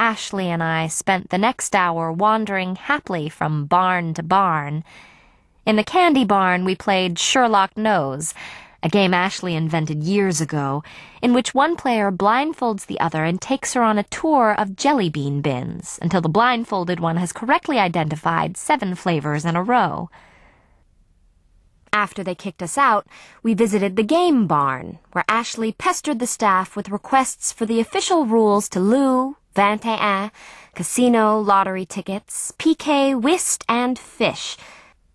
Ashley and I spent the next hour wandering happily from barn to barn. In the candy barn, we played Sherlock Knows, a game Ashley invented years ago, in which one player blindfolds the other and takes her on a tour of jelly bean bins until the blindfolded one has correctly identified 7 flavors in a row. After they kicked us out, we visited the game barn, where Ashley pestered the staff with requests for the official rules to Lou, 21, casino, lottery tickets, piquet, whist, and fish,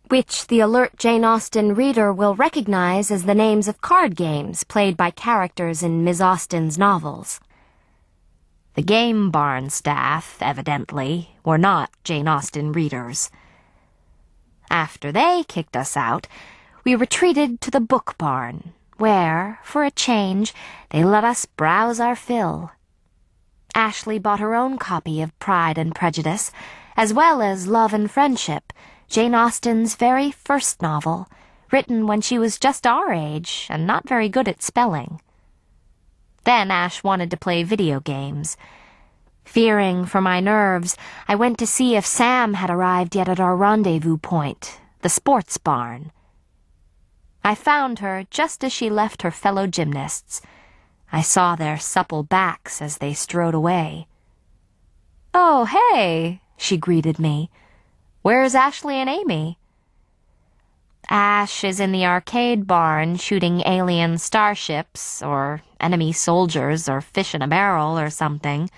which the alert Jane Austen reader will recognize as the names of card games played by characters in Ms. Austen's novels. The game barn staff, evidently, were not Jane Austen readers. After they kicked us out, we retreated to the book barn, where, for a change, they let us browse our fill. Ashley bought her own copy of Pride and Prejudice, as well as Love and Friendship, Jane Austen's very first novel, written when she was just our age and not very good at spelling. Then Ash wanted to play video games. Fearing for my nerves, I went to see if Sam had arrived yet at our rendezvous point, the sports barn. I found her just as she left her fellow gymnasts. I saw their supple backs as they strode away. "Oh, hey," she greeted me. "Where's Ashley and Amy?" "Ash is in the arcade barn shooting alien starships, or enemy soldiers, or fish in a barrel, or something.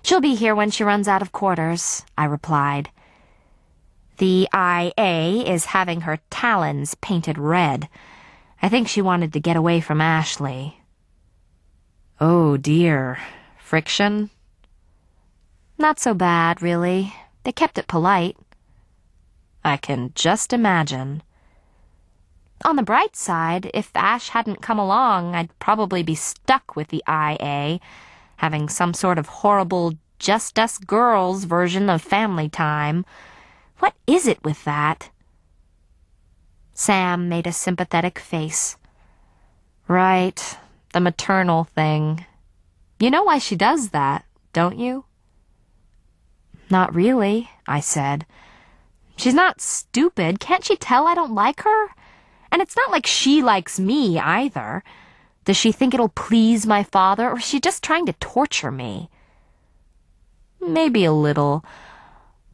She'll be here when she runs out of quarters," I replied. "The IA is having her talons painted red. I think she wanted to get away from Ashley." "Oh, dear. Friction?" "Not so bad, really. They kept it polite." "I can just imagine." "On the bright side, if Ash hadn't come along, I'd probably be stuck with the IA, having some sort of horrible Just Us Girls version of Family Time. What is it with that?" Sam made a sympathetic face. "Right, the maternal thing. You know why she does that, don't you?" "Not really," I said. "She's not stupid. Can't she tell I don't like her? And it's not like she likes me, either. Does she think it'll please my father, or is she just trying to torture me?" "Maybe a little.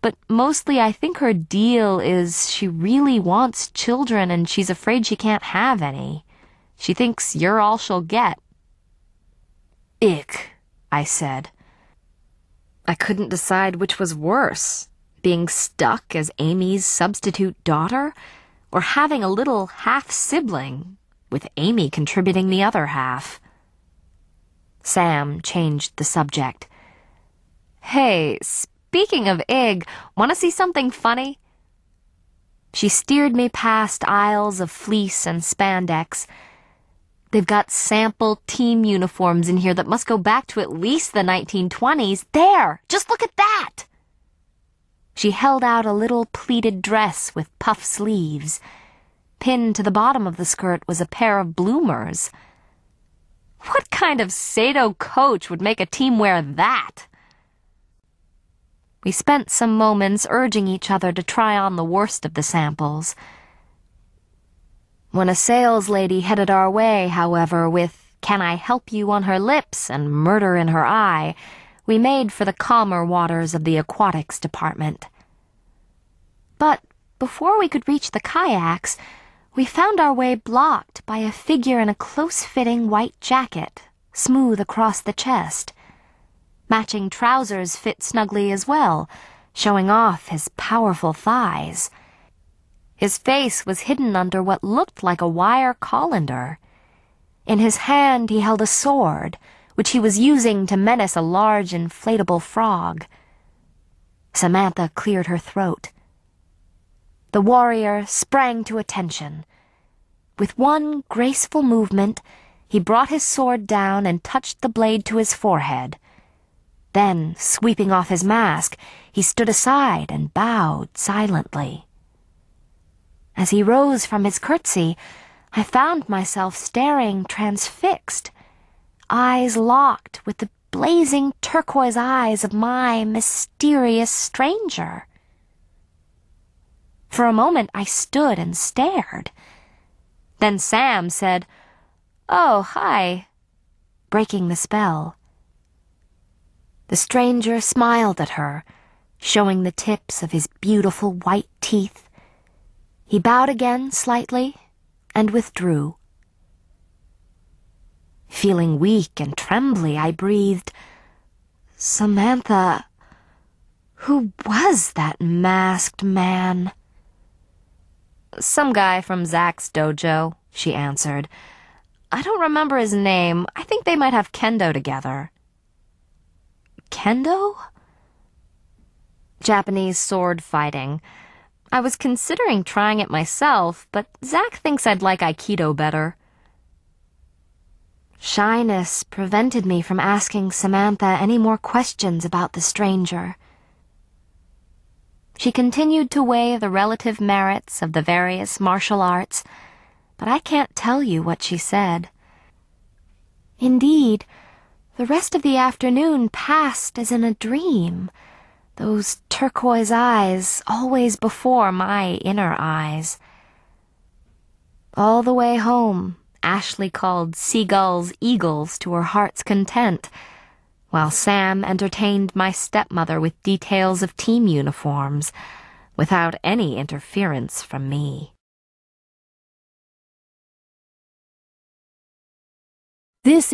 But mostly I think her deal is she really wants children and she's afraid she can't have any. She thinks you're all she'll get." "Ick," I said. I couldn't decide which was worse, being stuck as Amy's substitute daughter, or having a little half-sibling, with Amy contributing the other half. Sam changed the subject. "Hey, speaking of Ig, want to see something funny?" She steered me past aisles of fleece and spandex. "They've got sample team uniforms in here that must go back to at least the 1920s. There! Just look at that!" She held out a little pleated dress with puff sleeves. Pinned to the bottom of the skirt was a pair of bloomers. What kind of Sado coach would make a team wear that? We spent some moments urging each other to try on the worst of the samples. When a sales lady headed our way, however, with "Can I help you" on her lips and murder in her eye, we made for the calmer waters of the aquatics department. But before we could reach the kayaks, we found our way blocked by a figure in a close-fitting white jacket, smooth across the chest. Matching trousers fit snugly as well, showing off his powerful thighs. His face was hidden under what looked like a wire colander. In his hand he held a sword, which he was using to menace a large inflatable frog. Samantha cleared her throat. The warrior sprang to attention. With one graceful movement, he brought his sword down and touched the blade to his forehead. Then, sweeping off his mask, he stood aside and bowed silently. As he rose from his curtsy, I found myself staring transfixed, eyes locked with the blazing turquoise eyes of my mysterious stranger. For a moment I stood and stared. Then Sam said, "Oh, hi," breaking the spell. The stranger smiled at her, showing the tips of his beautiful white teeth. He bowed again slightly and withdrew. Feeling weak and trembly, I breathed, "Samantha, who was that masked man?" "Some guy from Zach's dojo," she answered. "I don't remember his name. I think they might have kendo together." Kendo? Japanese sword fighting. I was considering trying it myself, but Zach thinks I'd like Aikido better. Shyness prevented me from asking Samantha any more questions about the stranger. She continued to weigh the relative merits of the various martial arts, but I can't tell you what she said. Indeed, the rest of the afternoon passed as in a dream, those turquoise eyes always before my inner eyes. All the way home, Ashley called seagulls eagles to her heart's content, while Sam entertained my stepmother with details of team uniforms, without any interference from me. This